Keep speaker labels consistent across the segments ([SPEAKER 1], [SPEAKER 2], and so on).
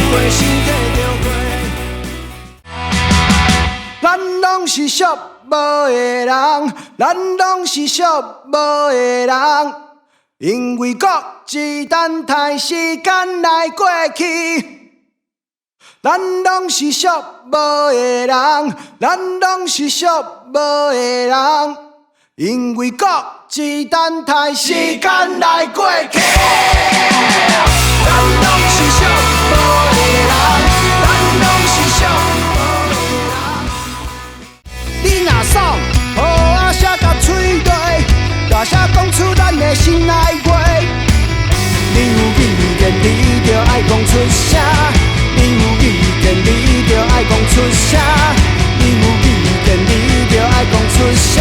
[SPEAKER 1] 过身体着过。咱拢是寂寞的人，咱拢是寂寞的人，因为各自等待时间来过去。咱拢是寂寞的人，咱拢是寂寞的人，因为各自等待时间来过去。咱拢是寂寞的人，咱拢是寂寞的人。你若爽，予我写甲嘴内，大声讲出咱的心爱话。你有意见，你就爱讲出声。你有意见，你就爱讲出声；你有意见，你就爱讲出声。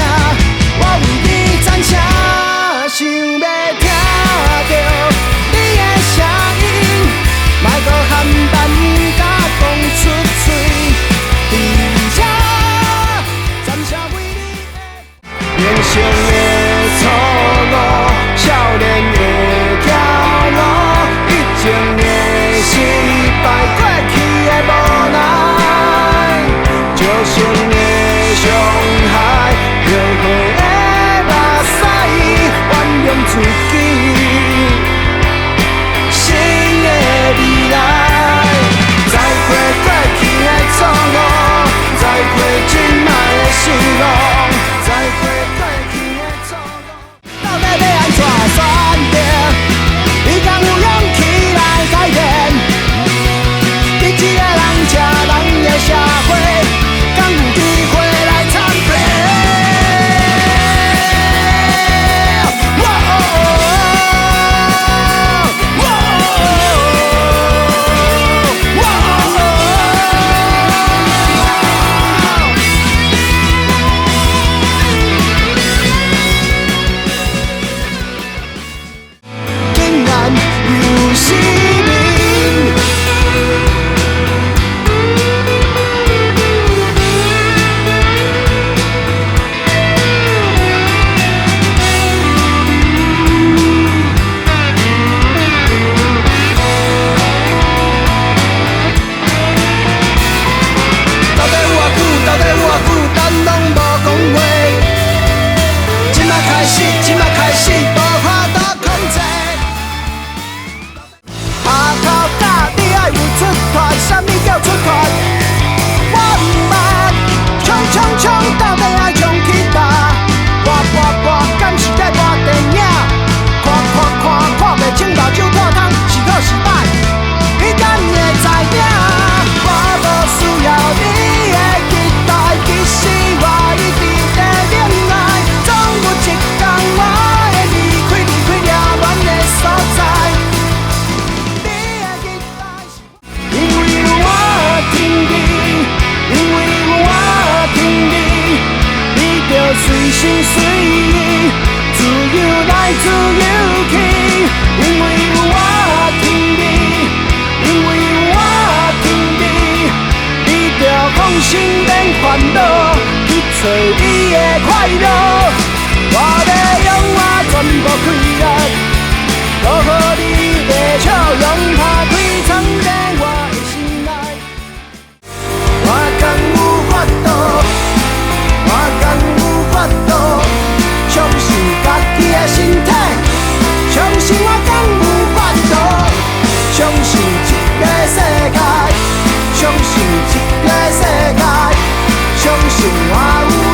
[SPEAKER 1] 我为你赞声，想要听到你的声音，莫搁含淡甲讲出嘴，而且暂时为你人生的错误，少年的骄傲，一情的失败。无奈，造成的伤害，后悔的目屎，原谅自己，新的未来。再会过去的错误，再会今摆的失望，再会过去的错误。到底要安怎选择？你敢有勇气来改变？一个人吃人的社会，敢有机会来参配？竟然有失明。随心随意，自由来自由去。因为有我听你，因为有我听你，你着放心免烦恼，去找你的快乐。我要用我全部气力，留予你的笑容，打开藏在我的心内。我敢有法度，我敢有法度，相信家己的身体，相信我敢有法度，相信这个世界，相信这个世界，相信我有。